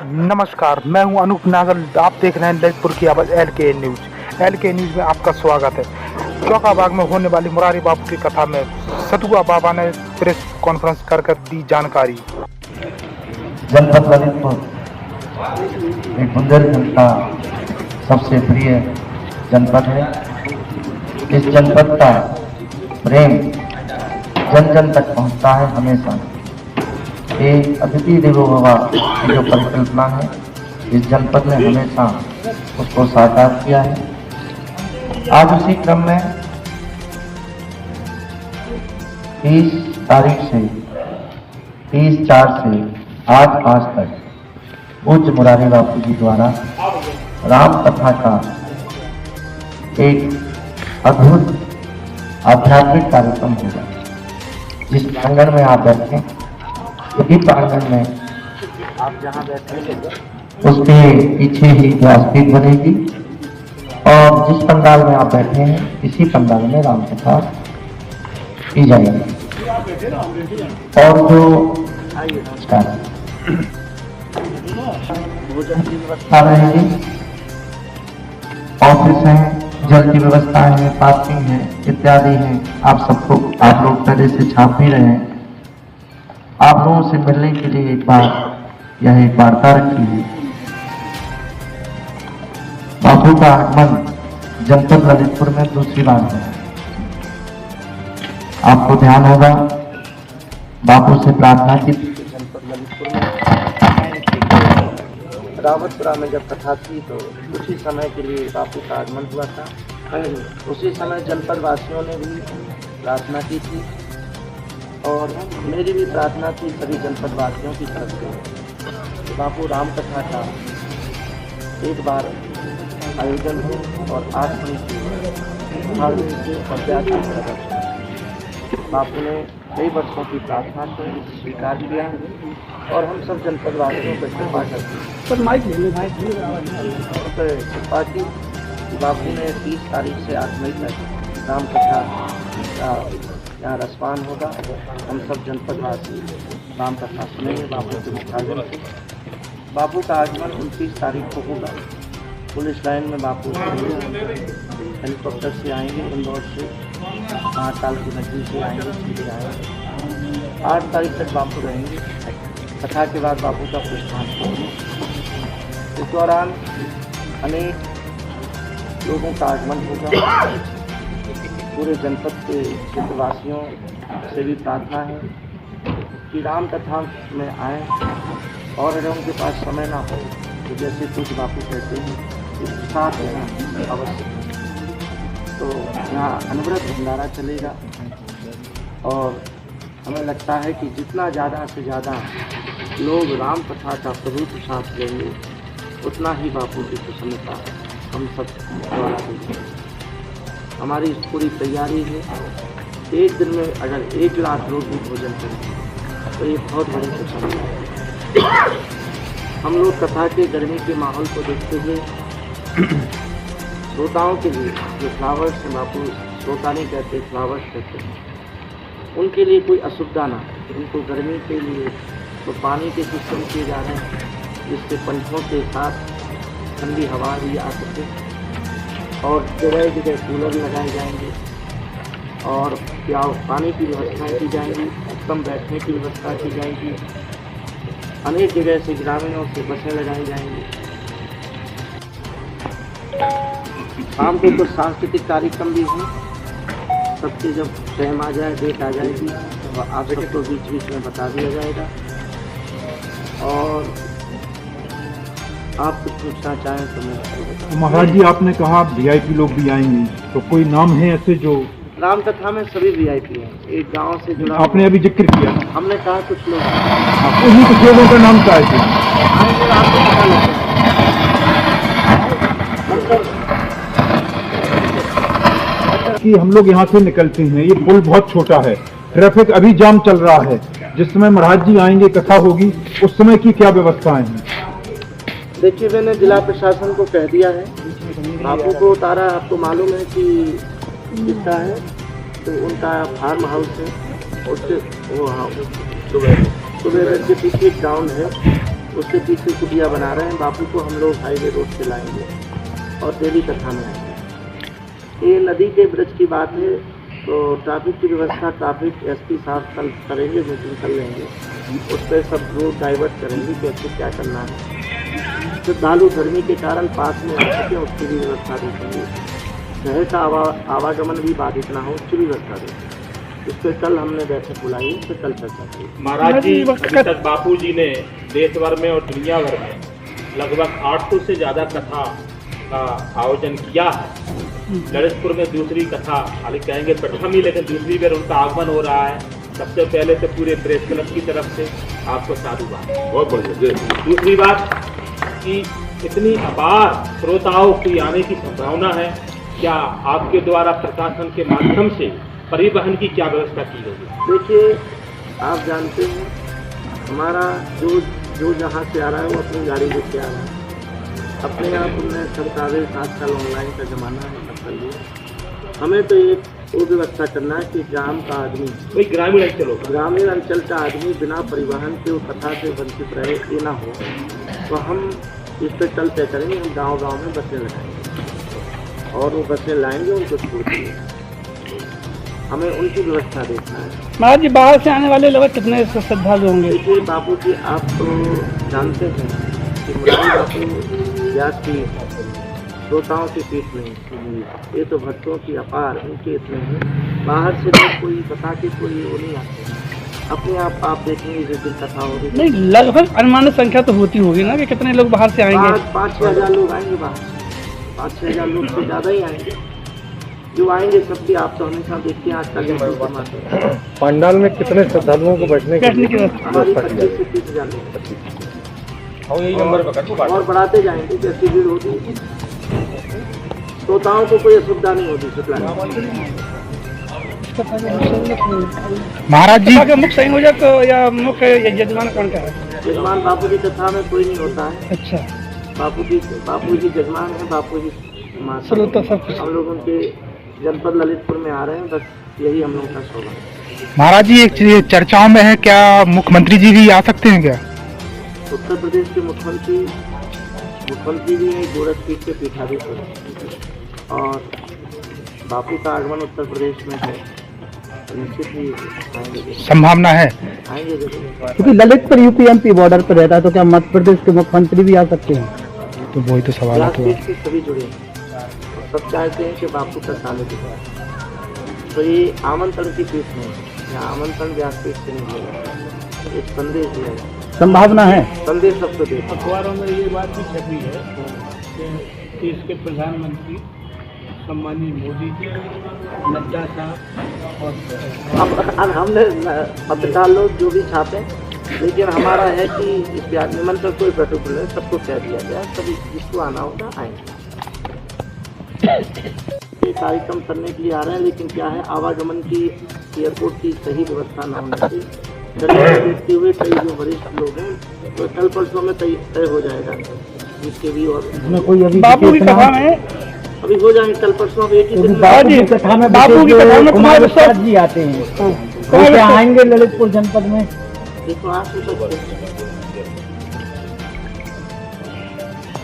नमस्कार, मैं हूं अनूप नागल। आप देख रहे हैं ललितपुर की आवाज़ LK न्यूज़। LK न्यूज़ में आपका स्वागत है। चौका बाग में होने वाली मुरारी बापू की कथा में सतुआ बाबा ने प्रेस कॉन्फ्रेंस कर दी जानकारी। जनपद ललितपुर एक बुंदेलखंड का सबसे प्रिय जनपद है। इस जनपद का प्रेम जन जन तक पहुंचता है हमेशा। ये अतिथि देवो भव की जो परिकल्पना है, इस जनपद ने हमेशा उसको साकार किया है। आज उसी क्रम में 30 तारीख से 30/4 से आज 5 तक पूज्य मुरारी बापू जी द्वारा राम कथा का एक अद्भुत आध्यात्मिक कार्यक्रम होगा। जिस प्रांगण में आप बैठे, यही प्रांगण में आप जहाँ बैठे उसके पीछे ही व्यासपीठ बनेगी और जिस पंडाल में आप बैठे हैं, इसी पंडाल में राम कथा की जाएगी। और जो भोजन की व्यवस्था रहेगी, ऑफिस है, जल की व्यवस्था है, पार्किंग है, इत्यादि है। आप लोग पहले से छाप भी रहे हैं। आप लोगों से मिलने के लिए एक वार्ता रखी है। बापू का आगमन जनपद ललितपुर में दूसरी बार है। आपको ध्यान होगा, बापू से प्रार्थना की जनपद ललितपुर में रावतपुरा में जब कथा थी तो उसी समय के लिए बापू का आगमन हुआ था। उसी समय जनपद वासियों ने भी प्रार्थना की थी और मेरी भी प्रार्थना थी सभी जनपद वासियों की तरफ से कि बापू राम कथा का एक बार आयोजन हो और आज बापू ने कई वर्षों की प्रार्थना को स्वीकार किया और हम सब जनपद वासियों को कृपा करते हैं। बापू ने 30 तारीख से 8 मई तक राम कथा का यहाँ रसपान होगा। हम सब जनपदवासी राम कथा सुनेंगे बापू के मुखारजन से। बापू का आगमन 29 तारीख को होगा। पुलिस लाइन में बापू हेलीकॉप्टर से आएंगे, इंदौर से, महाकाल की नदी से आएंगे, सीधे आएंगे। 8 तारीख तक बापू रहेंगे। कथा के बाद बापू का प्रस्थान होगा। इस दौरान अनेक लोगों का आगमन होगा। पूरे जनपद के क्षेत्रवासियों से भी प्रार्थना है कि राम कथा में आए और अगर उनके पास समय ना हो तो जैसे कुछ बापू कहते हैं कि साथ रहना अवश्य। तो यहाँ अनवरत भंडारा चलेगा और हमें लगता है कि जितना ज़्यादा से ज़्यादा लोग राम कथा का प्रभुत्व साथ लेंगे, उतना ही बापू की प्रसन्नता हम सब द्वारा देंगे। हमारी पूरी तैयारी है। एक दिन में अगर 1 लाख लोग भी भोजन करें तो ये बहुत बड़ी प्रसन्नता है। हम लोग कथा के गर्मी के माहौल को देखते हुए श्रोताओं के लिए जो फ्लावर्स हैं, बापू श्रोता नहीं कहते, फ्लावर्स कहते हैं, उनके लिए कोई असुविधा ना हो। उनको गर्मी के लिए तो पानी के सिस्टम किए जा रहे हैं जिससे पंखों के साथ ठंडी हवा भी आ सके और जगह जगह कूलर लगाए जाएंगे और पानी की व्यवस्था की जाएगी, उत्तम बैठने की व्यवस्था की जाएगी। अनेक जगह से ग्रामीणों से बसें लगाई जाएंगी। शाम को कुछ सांस्कृतिक कार्यक्रम भी हैं। सबके जब टाइम आ जाए, डेट आ जाएगी तो आप सबको बीच बीच में बता दिया जाएगा। और आप कुछ पूछना चाहें तो मैं। महाराज जी, आपने कहा VIP लोग भी आएंगे, तो कोई नाम है ऐसे जो राम कथा में सभी VIP हैं? एक गांव से जुड़ा। आपने अभी जिक्र किया, हमने कहा कुछ लोग, उन्हीं कुछ लोगों का नाम क्या है कि हम लोग यहाँ से निकलते हैं, ये पुल बहुत छोटा है, ट्रैफिक अभी जाम चल रहा है। जिस समय महाराज जी आएंगे, कथा होगी, उस समय की क्या व्यवस्थाएं हैं? देखिए, मैंने जिला प्रशासन को कह दिया है। बापू को उतारा, आपको मालूम है कि किसका है, तो उनका फार्म हाउस है, उससे वो सुबह के पीछे ग्राउंड है, उसके पीछे कुटिया बना रहे हैं। बापू को हम लोग हाईवे रोड से लाएंगे और डेली कथा में आएंगे। ये नदी के ब्रिज की बात है, तो ट्रैफिक की व्यवस्था ट्रैफिक एसपी साहब कल करेंगे, मीटिंग कर लेंगे, उस पर सब रोड डाइवर्ट करेंगे कैसे क्या करना है। श्रद्धालु गर्मी के कारण पास में आ सकें उसकी भी व्यवस्था देखेंगे। शहर का आवागमन भी बाधित ना हो उसकी भी व्यवस्था देखेंगे। इस पर कल हमने बैठक बुलाई, इस पर कल चर्चा की। महाराज जी, अभी तक बापू जी ने देश भर में और दुनिया भर में लगभग 800 से ज़्यादा कथा का आयोजन किया है। ललितपुर में दूसरी कथा, हालांकि कहेंगे प्रथम ही, लेकिन दूसरी बार उनका आगमन हो रहा है। सबसे पहले तो पूरे प्रेस क्लब की तरफ से आपको साधुवाद। बहुत बढ़िया। दूसरी बात कि इतनी अपार श्रोताओं की आने की संभावना है, क्या आपके द्वारा प्रशासन के माध्यम से परिवहन की क्या व्यवस्था की होगी? देखिए, आप जानते हैं हमारा जो जहाँ से आ रहा है वो अपनी गाड़ी लेके आ रहा है। अपने आप में सरकारें आजकल ऑनलाइन का ज़माना है, सब कर लिया। हमें तो एक वो व्यवस्था करना है कि ग्राम का आदमी, कोई ग्रामीण अंचल होगा, ग्रामीण अंचल का आदमी बिना परिवहन के वो कथा से वंचित रहे, ये ना हो। तो हम इस पर कल तय करेंगे, हम गाँव-गाँव में बसें लगाएंगे और वो बसें लाएंगे, उनको छोड़ देंगे। हमें उनकी व्यवस्था देखना है। महाराज जी, बाहर से आने वाले लोग कितने श्रद्धालु होंगे? देखिए बापू जी, आप तो जानते हैं कि मुरारी बापू व्यास की श्रोताओं की पीठ में, ये तो भक्तों की अपार, उनके इतने हैं। बाहर से लोग कोई बता के कोई वो नहीं आते, अपने आप देखेंगे जिस दिन कथा होगी। नहीं, लगभग अनुमानित संख्या तो होती होगी ना कि कितने लोग बाहर से आएंगे? 5-6 हज़ार लोग आएंगे बाहर से, 5-6 हज़ार लोग से ज़्यादा ही आएंगे। जो आएंगे सबकी आप तो हमेशा देखते हैं आजकल के पंडाल में कितने श्रद्धालुओं को बैठने की व्यवस्था? हमारी 25 से 30 हज़ार लोग, यही नंबर और बढ़ाते जाएंगे जैसी भीड़ होती। श्रोताओं को कोई असुविधा नहीं होती शुक्ला। महाराज जी, कथा के मुख्य संयोजक या मुख्य यजमान कौन का है? यजमान बापू जी कथा में कोई नहीं होता है। अच्छा, बापू जी यजमान है, बापू जी श्रोता सब। हम लोग उनके जनपद ललितपुर में आ रहे हैं, बस यही हम लोगों का शोभा है। महाराज जी, एक चीज चर्चाओं में है, क्या मुख्यमंत्री जी भी आ सकते हैं क्या? उत्तर प्रदेश के मुख्यमंत्री भी हैं, गोरखपीठ के पीठाधीश्वर, और बापू का आगमन उत्तर प्रदेश में है, तो निश्चित ही आएंगे, संभावना है। आएंगे जरूर। क्योंकि ललितपुर यूपी-एमपी बॉर्डर पर रहता है, तो क्या मध्य प्रदेश के मुख्यमंत्री भी आ सकते हैं? तो वही तो सवाल है। व्यासपीठ से सभी जुड़े हैं, सब चाहते हैं कि बापू का साले दिखाए। तो ये आमंत्रण की पीठ नहीं, यहाँ आमंत्रण व्यासपीठ से नहीं मिलेगा, एक संदेश दिया, संभावना है, संदेश सबको दे। अखबारों में ये बात भी छपी है कि देश के प्रधानमंत्री सम्मानीय मोदी जी, नड्डा साहब, अब हमने पत्रकार लोग जो भी छापे, लेकिन हमारा है कि इस निमंत्रण कोई प्रोटोकॉल है, सबको कह दिया गया, सभी जिसको आना होगा आएंगे। ये कार्यक्रम करने के लिए आ रहे हैं, लेकिन क्या है, आवागमन की, एयरपोर्ट की सही व्यवस्था ना होने से देखते हुए कई जो वरिष्ठ लोग हैं तो कल परसों में तय हो जाएगा जिसके भी, और कोई अभी बापू की कथा में अभी हो जाएंगे कल परसों, अब एक ही दिन में। बापू की कथा में कुमार प्रसाद जी आते हैं, तो क्या आएंगे ललितपुर जनपद में? देखो आप हो सकते हैं।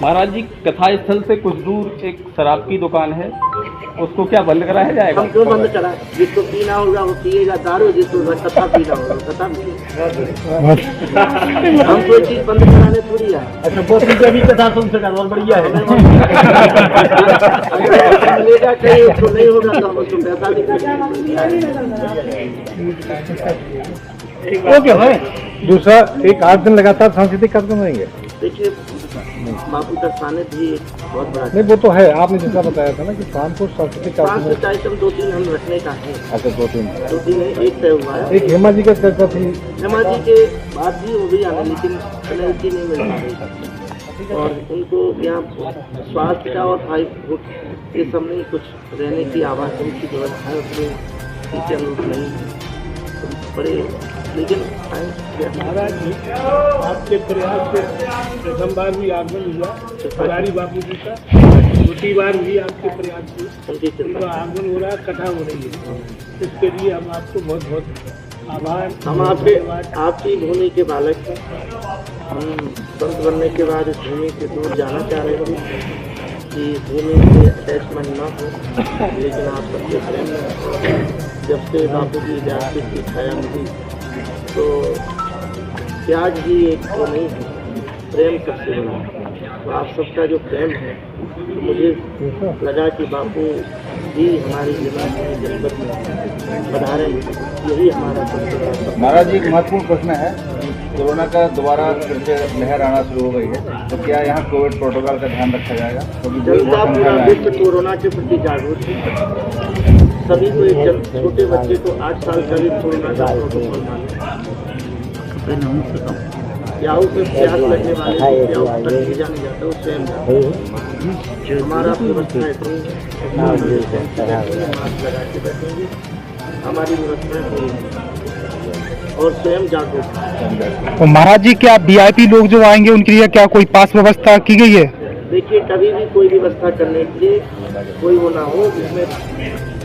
महाराज जी, कथा स्थल से कुछ दूर एक शराब की दुकान है, उसको क्या बंद कराया जाएगा? हम क्यों बंद कराएं? जिसको पीना होगा वो पिएगा दारू, जिसको कथा पीना होगा कथा पिएगा। हम कोई चीज बंद कराने थोड़ी आए। अच्छा, वो तुमसे भी कथा सुन सका, बहुत बढ़िया है। अगर मिलेगा कहीं उसको नहीं होगा तो हम उसको पैसा भी वो क्या है? दूसरा, एक 8 दिन लगातार सांस्कृतिक कार्यक्रम रहेंगे। देखिए, बापू का सानिध्य भी एक बहुत बड़ा नहीं, वो तो है, आपने जैसा बताया था ना कि शाम को सांस्कृतिक कार्यक्रम। सांस्कृतिक आइटम 2-3 हम रखने का है। अच्छा, 2-3 2-3 एक तय हुआ है। एक हेमा जी का चर्चा थी, हेमा जी के बाद भी वो भी आने, लेकिन एनर्जी नहीं मिल पा रही, और उनको यहाँ स्वास्थ्य का और 5 फुट ये सब नहीं, कुछ रहने की आवास की व्यवस्था है उसमें इसके अनुरूप नहीं है, तो बड़े, लेकिन महाराज जी, आपके प्रयास से प्रथम बार भी आगमन हुआ मुरारी बापू जी का, दूसरी बार भी आपके प्रयास से उनका आगमन हो रहा है, कथा हो रही है, इसके लिए हम आपको बहुत बहुत आभार। हम आपकी भूमि के बालक हैं। हम संत बनने के बाद इस भूमि से दूर जाना चाह रहे थे कि भूमि से अटैचमेंट न हो, लेकिन आप सबके प्रेम में जब से बापू की व्यासपीठ की छाया मिली तो त्याग ही एक वो नहीं है, प्रेम सबसे बड़ा। तो आप सबका जो प्रेम है तो मुझे लगा कि बापू भी हमारी जनपद में पधारे, यही हमारा सबसे बड़ा सपना। महाराज जी, एक महत्वपूर्ण प्रश्न है। कोरोना का दोबारा फिर से लहर आना शुरू हो गई है, तो क्या यहाँ कोविड प्रोटोकॉल का ध्यान रखा जाएगा? जनता पूरा विश्व कोरोना के प्रति जागरूक है। सभी को एक छोटे बच्चे को 8 साल का भी कोरोना का प्रोटोकॉल माने। प्याऊ से प्यास लगने वाले प्याऊ तक भेजा नहीं जाता, वो स्वयं जाता। हमारा व्यवस्था इतनी है, मास्क लगा के बैठेंगे, हमारी व्यवस्था है और स्वयं जागरूक। तो महाराज जी, क्या वीआईपी लोग जो आएंगे उनके लिए क्या कोई पास व्यवस्था की गई है? देखिए, कभी भी कोई व्यवस्था करने के लिए कोई वो ना हो जिसमें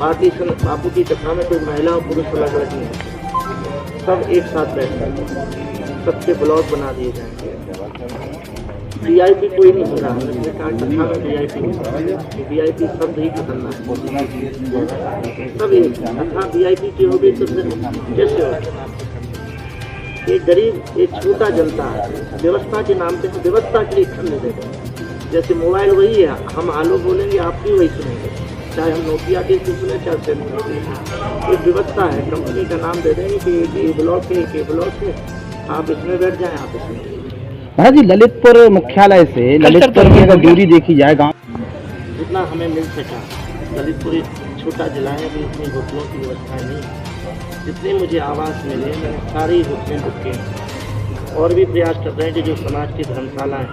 पार्टीशन, बापू की कथा में कोई महिला और पुरुष अलग अलग नहीं है, सब एक साथ बैठकर सबके ब्लॉक बना दिए जाएंगे। वीआईपी कोई नहीं होगा, हमने कहा कथा में वीआईपी सब नहीं करना है, सब कथा वीआईपी की होगी तो फिर कैसे होगा? एक गरीब, एक छोटा जनता है, व्यवस्था के नाम पे व्यवस्था के लिए खंड देगा। जैसे मोबाइल वही है, हम आलो बोलेंगे आप भी वही सुनेंगे, चाहे हम नोकिया के सुने चाहे सैमसंग। एक व्यवस्था है, कंपनी का नाम दे देंगे कि एक ब्लॉक है, एक ब्लॉक है, आप इसमें बैठ जाएं, आप इसमें। महाराज जी, ललितपुर मुख्यालय से ललितपुर की अगर दूरी देखी जाए गाँव, जितना हमें मिल सका, ललितपुर एक छोटा जिला है, भी इतनी होटलों की व्यवस्था नहीं है। जितने मुझे आवास मिले मैंने सारी होटलें बुक की और भी प्रयास कर रहे हैं कि जो समाज की धर्मशालाएँ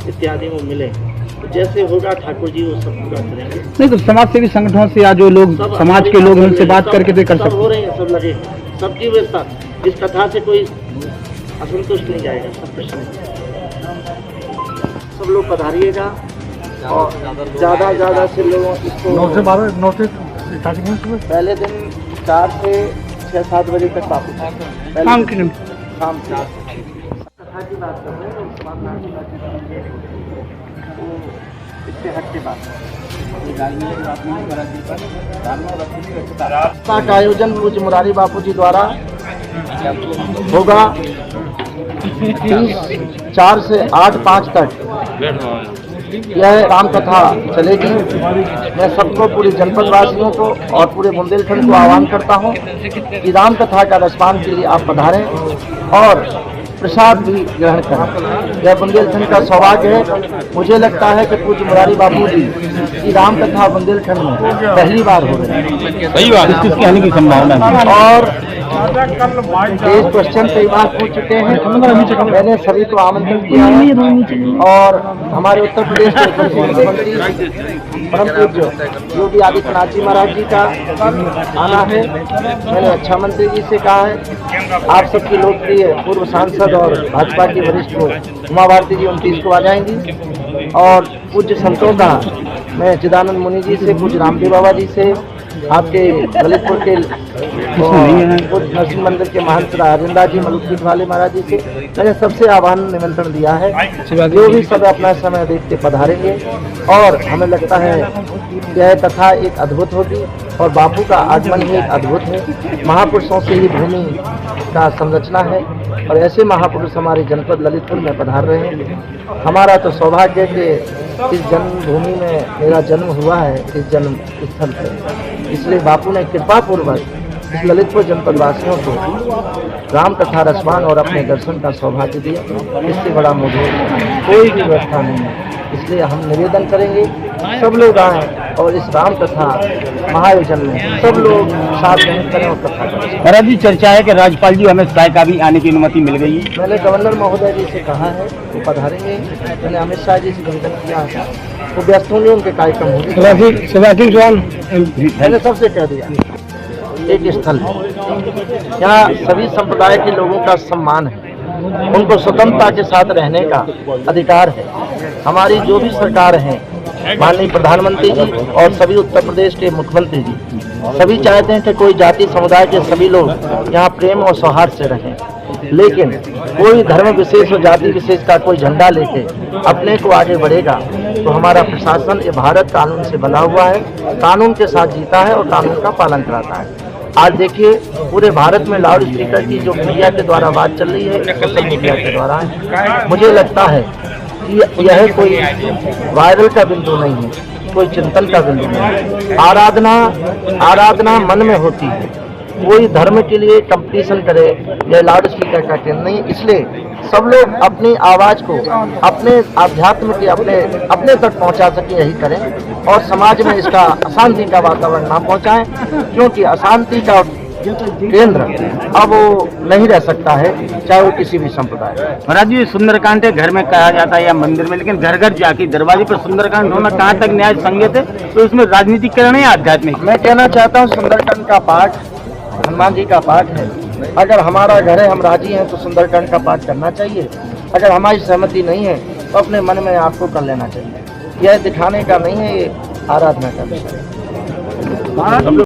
इत्यादि वो मिले। तो जैसे होगा ठाकुर जी वो सब पूरा करेंगे। नहीं तो समाज सेवी संगठनों से या जो लोग समाज के लोग हैं उनसे बात करके तो कर सब सकते हो रहे हैं, सब लगे हैं, सबकी व्यवस्था। इस कथा से कोई असंतुष्ट नहीं जाएगा, सब प्रश्न सब लोग पधारिएगा और ज़्यादा से लोगों इसको पहले दिन 4 से 6-7 बजे तक वापस शाम की कथा की बात कर रहे हैं, तो इससे हट के बात का आयोजन पूज्य मुरारी बापू जी द्वारा होगा 4 से 8-5 तक यह राम कथा चलेगी। मैं सबको, पूरे जनपद वासियों को और पूरे बुंदेलखंड को आह्वान करता हूं कि राम कथा का रसपान के लिए आप पधारें और प्रसाद भी ग्रहण करें। यह बुंदेलखंड का सौभाग्य है। मुझे लगता है कि पूज्य मुरारी बापू जी की राम कथा बुंदेलखंड में पहली बार हो रही है। सही बात है, इसके आने की संभावना है। और इस क्वेश्चन कई बार पूछ चुके हैं, मैंने सभी को आमंत्रण किया है और हमारे उत्तर प्रदेश के मुख्यमंत्री परम पूज्य योगी आदित्यनाथ जी महाराज जी का आना है। मैंने रक्षा मंत्री जी से कहा है, आप सबकी लोकप्रिय पूर्व सांसद और भाजपा की वरिष्ठ उमा भारती जी 29 को आ जाएंगी और पूज्य संतों का मैं चिदानंद मुनि जी से, पूज्य रामदेव बाबा जी से, आपके ललितपुर के नरसिंह मंदिर के महंत राजेंद्र जी मलुकपीठ वाले महाराज जी से मैंने सबसे आह्वान निमंत्रण दिया है। जो भी सब अपना समय देख के पधारेंगे और हमें लगता है यह कथा एक अद्भुत होगी और बापू का आगमन ही एक अद्भुत है। महापुरुषों से ही भूमि का संरचना है और ऐसे महापुरुष हमारे जनपद ललितपुर में पधार रहे हैं। हमारा तो सौभाग्य है कि इस जन्मभूमि में मेरा जन्म हुआ है, इस जन्म स्थल पर। इसलिए बापू ने कृपा पूर्वक इस ललितपुर जनपद वासियों को राम कथा रसवान और अपने दर्शन का सौभाग्य दिया। इससे बड़ा मुझे कोई भी व्यवस्था नहीं है। इसलिए हम निवेदन करेंगे सब लोग आएँ और इस राम कथा महाआयोजन में सब लोग साथ ग्रहण करें और कथा करें। महाराज जी, चर्चा है कि राज्यपाल जी हमें सहाय का भी आने की अनुमति मिल गई है। मैंने गवर्नर महोदय जी से कहा है वो पधारेंगे। मैंने अमित शाह जी से निवेदन किया है, वो व्यस्त होंगे, उनके कार्यक्रम होंगे। मैंने सबसे कह दिया एक स्थल है, यहाँ सभी संप्रदाय के लोगों का सम्मान है, उनको स्वतंत्रता के साथ रहने का अधिकार है। हमारी जो भी सरकार है माननीय प्रधानमंत्री जी और सभी उत्तर प्रदेश के मुख्यमंत्री जी सभी चाहते हैं कि कोई जाति समुदाय के सभी लोग यहाँ प्रेम और सौहार्द से रहें, लेकिन कोई धर्म विशेष और जाति विशेष का कोई झंडा लेके अपने को आगे बढ़ेगा तो हमारा प्रशासन ये भारत कानून से बना हुआ है, कानून के साथ जीता है और कानून का पालन कराता है। आज देखिए पूरे भारत में लाउड स्पीकर की जो मीडिया के द्वारा बात चल रही है, सोशल मीडिया के द्वारा है, मुझे लगता है कि यह कोई वायरल का बिंदु नहीं है, कोई चिंतन का बिंदु नहीं है। आराधना मन में होती है, कोई धर्म के लिए कंपटीशन करे या लाउड स्पीकर का ट्रेंड नहीं, इसलिए सब लोग अपनी आवाज को अपने आध्यात्म के अपने तक पहुंचा सके यही करें और समाज में इसका अशांति का वातावरण ना पहुंचाएं, क्योंकि अशांति का केंद्र अब वो नहीं रह सकता है, चाहे वो किसी भी संप्रदाय। महाराज जी सुंदरकांड घर में कहा जाता है या मंदिर में, लेकिन घर घर जाके दरवाजे पर सुंदरकांड होना कहाँ तक न्याय संगत है? तो इसमें राजनीतिकरण है आध्यात्मिक? मैं कहना चाहता हूँ सुंदरकांड का पाठ हनुमान जी का पाठ है, अगर हमारा घर है हम राजी हैं तो सुंदरकांड का पाठ करना चाहिए, अगर हमारी सहमति नहीं है तो अपने मन में आपको कर लेना चाहिए। यह दिखाने का नहीं है, ये आराधना का विषय है।